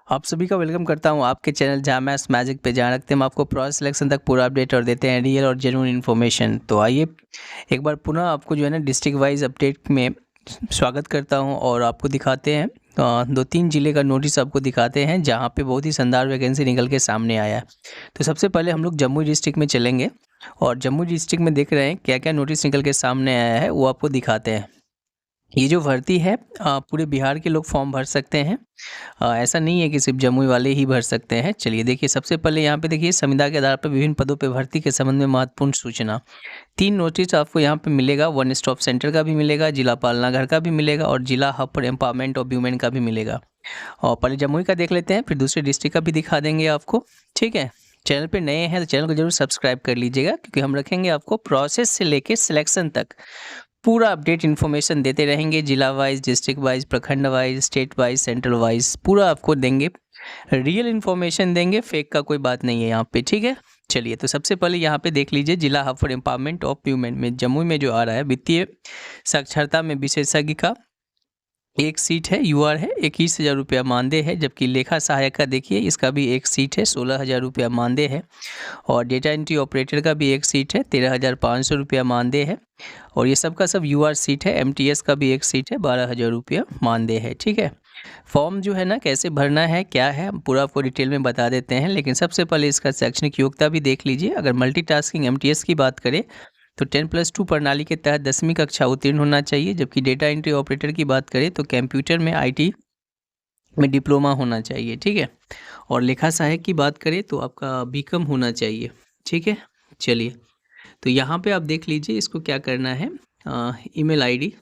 आप सभी का वेलकम करता हूं आपके चैनल जहां मैथ्स मैजिक पे, जहां रखते हैं हम आपको प्रोसेस सिलेक्शन तक पूरा अपडेट और देते हैं रियल और जेन्युइन इन्फॉर्मेशन। तो आइए एक बार पुनः आपको जो है ना डिस्ट्रिक्ट वाइज अपडेट में स्वागत करता हूं और आपको दिखाते हैं 2-3 ज़िले का नोटिस आपको दिखाते हैं जहां पे बहुत ही शानदार वैकेंसी निकल के सामने आया है। तो सबसे पहले हम लोग जम्मू डिस्ट्रिक्ट में चलेंगे और जम्मू डिस्ट्रिक्ट में देख रहे हैं क्या क्या नोटिस निकल के सामने आया है, वो आपको दिखाते हैं। ये जो भर्ती है पूरे बिहार के लोग फॉर्म भर सकते हैं। ऐसा नहीं है कि सिर्फ जमुई वाले ही भर सकते हैं। चलिए देखिए, सबसे पहले यहाँ पे देखिए संविदा के आधार पर विभिन्न पदों पे भर्ती के संबंध में महत्वपूर्ण सूचना। 3 नोटिस आपको यहाँ पे मिलेगा, वन स्टॉप सेंटर का भी मिलेगा, जिला पालना घर का भी मिलेगा और जिला hub for empowerment of women का भी मिलेगा। और पहले जमुई का देख लेते हैं, फिर दूसरे डिस्ट्रिक्ट का भी दिखा देंगे आपको। ठीक है, चैनल पे नए हैं तो चैनल को जरूर सब्सक्राइब कर लीजिएगा, क्योंकि हम रखेंगे आपको प्रोसेस से लेके सिलेक्शन तक पूरा अपडेट इन्फॉर्मेशन देते रहेंगे। जिला वाइज, डिस्ट्रिक्ट वाइज, प्रखंड wise, state wise, central wise पूरा आपको देंगे, रियल इन्फॉर्मेशन देंगे, फेक का कोई बात नहीं है यहाँ पे। ठीक है, चलिए तो सबसे पहले यहाँ पे देख लीजिए, जिला hub for empowerment of women में जम्मू में जो आ रहा है, वित्तीय साक्षरता में विशेषज्ञ का एक सीट है, यूआर है, 21,000 रुपया मानदेय है। जबकि लेखा सहायक का देखिए, इसका भी एक सीट है, 16,000 रुपया मानदेय है। और डेटा एंट्री ऑपरेटर का भी एक सीट है, 13,500 रुपया मानदेय है। और ये सब का सब यूआर सीट है। एमटीएस का भी एक सीट है, 12,000 रुपया मानदेय है। ठीक है, फॉर्म जो है ना कैसे भरना है, क्या है, हम पूरा आपको डिटेल में बता देते हैं। लेकिन सबसे पहले इसका शैक्षणिक योग्यता भी देख लीजिए। अगर मल्टीटास्किंग एमटीएस की बात करें तो 10+2 प्रणाली के तहत 10वीं कक्षा उत्तीर्ण होना चाहिए। जबकि डेटा एंट्री ऑपरेटर की बात करें तो कंप्यूटर में आईटी में डिप्लोमा होना चाहिए। ठीक है, और लेखा सहायक की बात करें तो आपका बीकॉम होना चाहिए। ठीक है, चलिए तो यहाँ पे आप देख लीजिए, इसको क्या करना है, ईमेल आईडी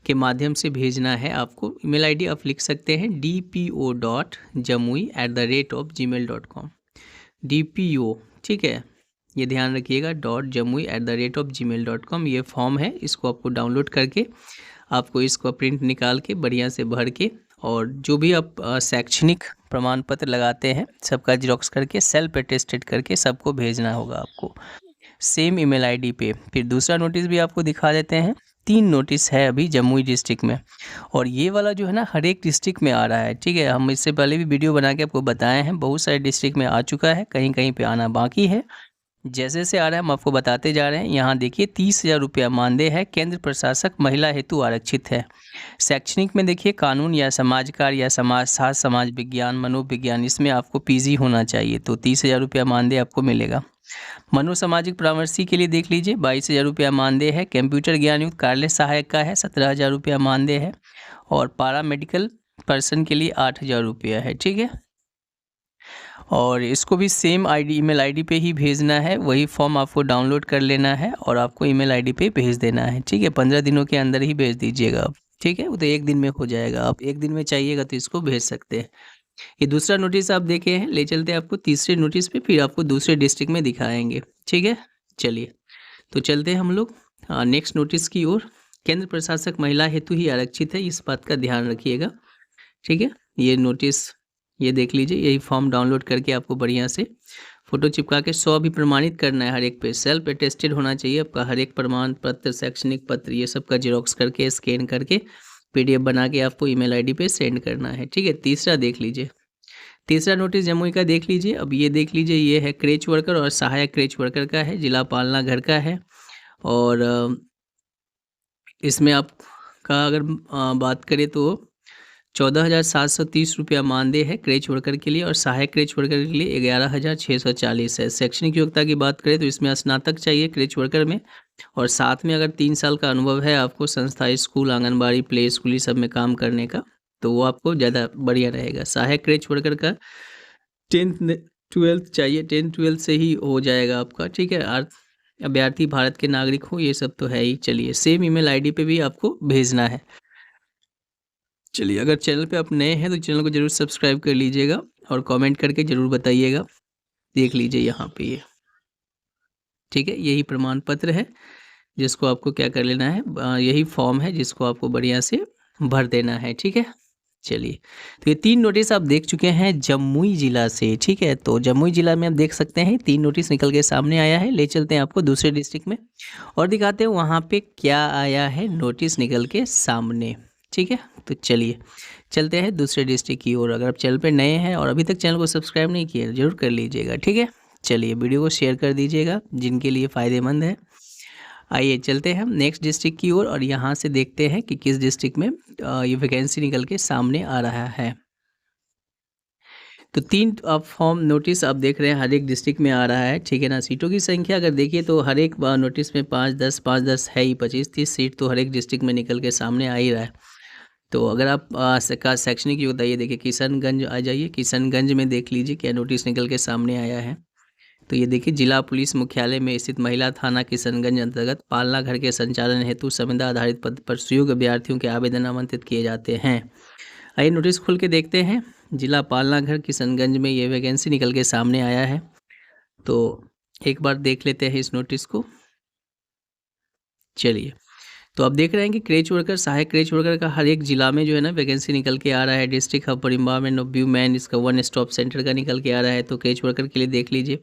के माध्यम से भेजना है आपको। ईमेल आईडी आप लिख सकते हैं dpo.jamui@gmail.com, dpo। ठीक है, ये ध्यान रखिएगा, .jamui@gmail.com। ये फॉर्म है, इसको आपको डाउनलोड करके आपको इसको प्रिंट निकाल के बढ़िया से भर के, और जो भी आप शैक्षणिक प्रमाण पत्र लगाते हैं सबका जेरॉक्स करके सेल्फ अटेस्टेड करके सबको भेजना होगा आपको सेम ईमेल आईडी पे। फिर दूसरा नोटिस भी आपको दिखा देते हैं। 3 नोटिस है अभी जमुई डिस्ट्रिक्ट में, और ये वाला जो है ना हर एक डिस्ट्रिक्ट में आ रहा है। ठीक है, हम इससे पहले भी वीडियो बना के आपको बताए हैं, बहुत सारे डिस्ट्रिक्ट में आ चुका है, कहीं कहीं पे आना बाकी है। जैसे जैसे आ रहा है हम आपको बताते जा रहे हैं। यहाँ देखिए 30,000 रुपया मानदेय है, केंद्र प्रशासक महिला हेतु आरक्षित है। शैक्षणिक में देखिए कानून या समाज कार्य या समाजशास्त्र, समाज विज्ञान, मनोविज्ञान, इसमें आपको पीजी होना चाहिए, तो 30,000 रुपया मानदेय आपको मिलेगा। मनोसामाजिक परामर्शी के लिए देख लीजिए, 22,000 रुपया मानदेय है। कंप्यूटर ज्ञान युक्त कार्यालय सहायक का है, 17,000 रुपया मानदेय है। और पारा मेडिकल पर्सन के लिए 8,000 रुपया है। ठीक है, और इसको भी सेम आईडी, ईमेल आईडी पे ही भेजना है। वही फॉर्म आपको डाउनलोड कर लेना है और आपको ईमेल आईडी पे भेज देना है। ठीक है, 15 दिनों के अंदर ही भेज दीजिएगा आप। ठीक है, वो तो 1 दिन में हो जाएगा। आप 1 दिन में चाहिएगा तो इसको भेज सकते हैं। ये दूसरा नोटिस आप देखे हैं, ले चलते हैं आपको तीसरे नोटिस पे, फिर आपको दूसरे डिस्ट्रिक्ट में दिखाएंगे। ठीक है, चलिए तो चलते हैं हम लोग नेक्स्ट नोटिस की ओर। केंद्र प्रशासक महिला हेतु ही आरक्षित है, इस बात का ध्यान रखिएगा। ठीक है, ये नोटिस ये देख लीजिए, यही फॉर्म डाउनलोड करके आपको बढ़िया से फ़ोटो चिपका के 100 भी प्रमाणित करना है। हर एक पे सेल्फ अटेस्टेड होना चाहिए आपका, हर एक प्रमाण पत्र, शैक्षणिक पत्र, ये सब का जेरॉक्स करके स्कैन करके पीडीएफ बना के आपको ईमेल आईडी पे सेंड करना है। ठीक है, तीसरा देख लीजिए, तीसरा नोटिस जमुई का देख लीजिए। अब ये देख लीजिए, ये है क्रेच वर्कर और सहायक क्रेच वर्कर का है, जिला पालना घर का है। और इसमें आपका अगर बात करें तो 14,730 रुपया मानदेय है क्रेच वर्कर के लिए, और सहायक क्रेच वर्कर के लिए 11,640 है। शैक्षणिक योग्यता की बात करें तो इसमें स्नातक चाहिए क्रेच वर्कर में, और साथ में अगर 3 साल का अनुभव है आपको संस्था, स्कूल, आंगनबाड़ी, प्ले स्कूल, ये सब में काम करने का, तो वो आपको ज़्यादा बढ़िया रहेगा। सहायक क्रेच वर्कर का 10th 12th चाहिए, 10th 12th से ही हो जाएगा आपका। ठीक है, अभ्यर्थी भारत के नागरिक हो, ये सब तो है ही। चलिए, सेम ईमेल आईडी पे भी आपको भेजना है। चलिए, अगर चैनल पे आप नए हैं तो चैनल को जरूर सब्सक्राइब कर लीजिएगा और कमेंट करके ज़रूर बताइएगा। देख लीजिए यहाँ पे ये, ठीक है, यही प्रमाण पत्र है जिसको आपको क्या कर लेना है, यही फॉर्म है जिसको आपको बढ़िया से भर देना है। ठीक है, चलिए तो ये 3 नोटिस आप देख चुके हैं जमुई ज़िला से। ठीक है, तो जमुई ज़िला में आप देख सकते हैं 3 नोटिस निकल के सामने आया है। ले चलते हैं आपको दूसरे डिस्ट्रिक्ट में और दिखाते हैं वहाँ पे क्या आया है नोटिस निकल के सामने। ठीक है, तो चलिए चलते हैं दूसरे डिस्ट्रिक्ट की ओर। अगर आप चैनल पे नए हैं और अभी तक चैनल को सब्सक्राइब नहीं किया जरूर कर लीजिएगा, ठीक है। चलिए वीडियो को शेयर कर दीजिएगा जिनके लिए फ़ायदेमंद है। आइए चलते हैं हम नेक्स्ट डिस्ट्रिक्ट की ओर और यहाँ से देखते हैं कि किस डिस्ट्रिक्ट में ये वैकेंसी निकल के सामने आ रहा है। तो 3 फॉर्म नोटिस आप देख रहे हैं हर एक डिस्ट्रिक्ट में आ रहा है, ठीक है ना। सीटों की संख्या अगर देखिए तो हर एक नोटिस में 5-10 है ही, 25-30 सीट तो हर एक डिस्ट्रिक्ट में निकल के सामने आ ही रहा है। तो अगर आप का शैक्षणिक योग्यता ये देखिए किशनगंज आ जाइए, किशनगंज में देख लीजिए क्या नोटिस निकल के सामने आया है। तो ये देखिए जिला पुलिस मुख्यालय में स्थित महिला थाना किशनगंज अंतर्गत पालना घर के संचालन हेतु संविदा आधारित पद पर सुयोग्य अभ्यर्थियों के आवेदन आमंत्रित किए जाते हैं। आइए नोटिस खोल के देखते हैं। जिला पालना घर किशनगंज में ये वैकेंसी निकल के सामने आया है, तो एक बार देख लेते हैं इस नोटिस को। चलिए, तो आप देख रहे हैं कि क्रेच वर्कर, सहायक क्रेच वर्कर का हर एक जिला में जो है ना वैकेंसी निकल के आ रहा है। District hub for empowerment of women, इसका 1 स्टॉप सेंटर का निकल के आ रहा है। तो क्रेच वर्कर के लिए देख लीजिए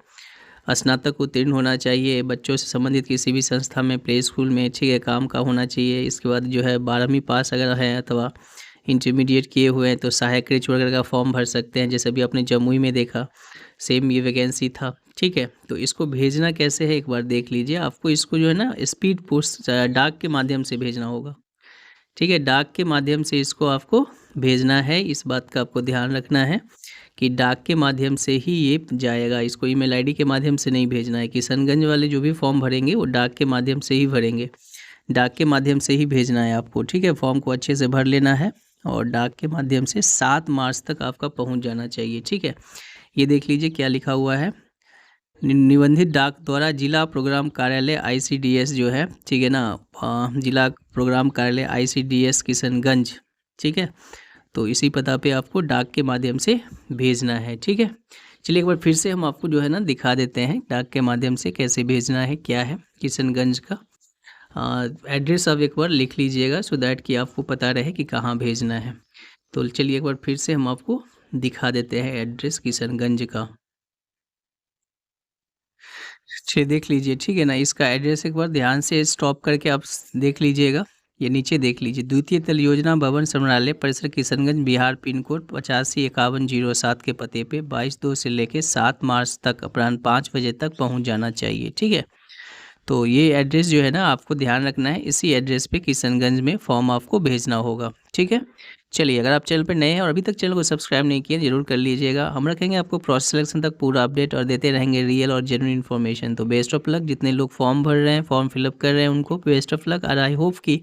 स्नातक उत्तीर्ण होना चाहिए, बच्चों से संबंधित किसी भी संस्था में, प्ले स्कूल में, ठीक है, काम का होना चाहिए। इसके बाद जो है 12वीं पास अगर है अथवा इंटरमीडिएट किए हुए हैं तो सहायक क्रेच वर्कर का फॉर्म भर सकते हैं, जैसे अभी आपने जमुई में देखा सेम ये वैकेंसी था, ठीक है। तो इसको भेजना कैसे है एक बार देख लीजिए। आपको इसको जो है ना स्पीड पोस्ट डाक के माध्यम से भेजना होगा, ठीक है। डाक के माध्यम से इसको आपको भेजना है, इस बात का आपको ध्यान रखना है कि डाक के माध्यम से ही ये जाएगा। इसको ईमेल आईडी के माध्यम से नहीं भेजना है। किशनगंज वाले जो भी फॉर्म भरेंगे वो डाक के माध्यम से ही भरेंगे, डाक के माध्यम से ही भेजना है आपको, ठीक है। फॉर्म को अच्छे से भर लेना है और डाक के माध्यम से 7 मार्च तक आपका पहुंच जाना चाहिए, ठीक है। ये देख लीजिए क्या लिखा हुआ है, निबंधित डाक द्वारा जिला प्रोग्राम कार्यालय ICDS जो है, ठीक है ना, जिला प्रोग्राम कार्यालय ICDS किशनगंज, ठीक है। तो इसी पता पे आपको डाक के माध्यम से भेजना है, ठीक है। चलिए एक बार फिर से हम आपको जो है ना दिखा देते हैं डाक के माध्यम से कैसे भेजना है, क्या है किशनगंज का एड्रेस। आप एक बार लिख लीजिएगा सो दैट कि आपको पता रहे कि कहाँ भेजना है। तो चलिए एक बार फिर से हम आपको दिखा देते हैं एड्रेस किशनगंज का। चलिए देख लीजिए, ठीक है ना। इसका एड्रेस एक बार ध्यान से स्टॉप करके आप देख लीजिएगा। ये नीचे देख लीजिए, द्वितीय तल योजना भवन समरालय परिसर किशनगंज बिहार पिन कोड 855107 के पते पे 22/2 से लेके 7 मार्च तक अपराह्न 5 बजे तक पहुंच जाना चाहिए, ठीक है। तो ये एड्रेस जो है ना आपको ध्यान रखना है, इसी एड्रेस पे किशनगंज में फॉर्म आपको भेजना होगा, ठीक है। चलिए अगर आप चैनल पर नए हैं और अभी तक चैनल को सब्सक्राइब नहीं किए जरूर कर लीजिएगा। हम रखेंगे आपको प्रोसेस सिलेक्शन तक पूरा अपडेट और देते रहेंगे रियल और जेन्युइन इन्फॉर्मेशन। तो बेस्ट ऑफ लक, जितने लोग फॉर्म भर रहे हैं, फॉर्म फिलअप कर रहे हैं, उनको बेस्ट ऑफ लक और आई होप कि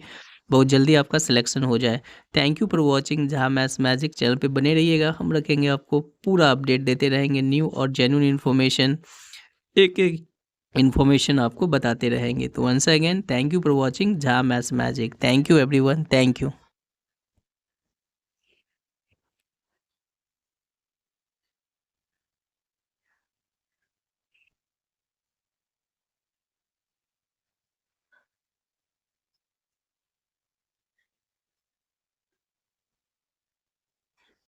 बहुत जल्दी आपका सिलेक्शन हो जाए। थैंक यू फॉर वॉचिंग जहाँ मैथ्स मैजिक। चैनल पे बने रहिएगा, हम रखेंगे आपको पूरा अपडेट देते रहेंगे, न्यू और जेन्युइन इन्फॉर्मेशन, एक एक इन्फॉर्मेशन आपको बताते रहेंगे। तो once again thank you for watching जहाँ maths magic. Thank you everyone, thank you.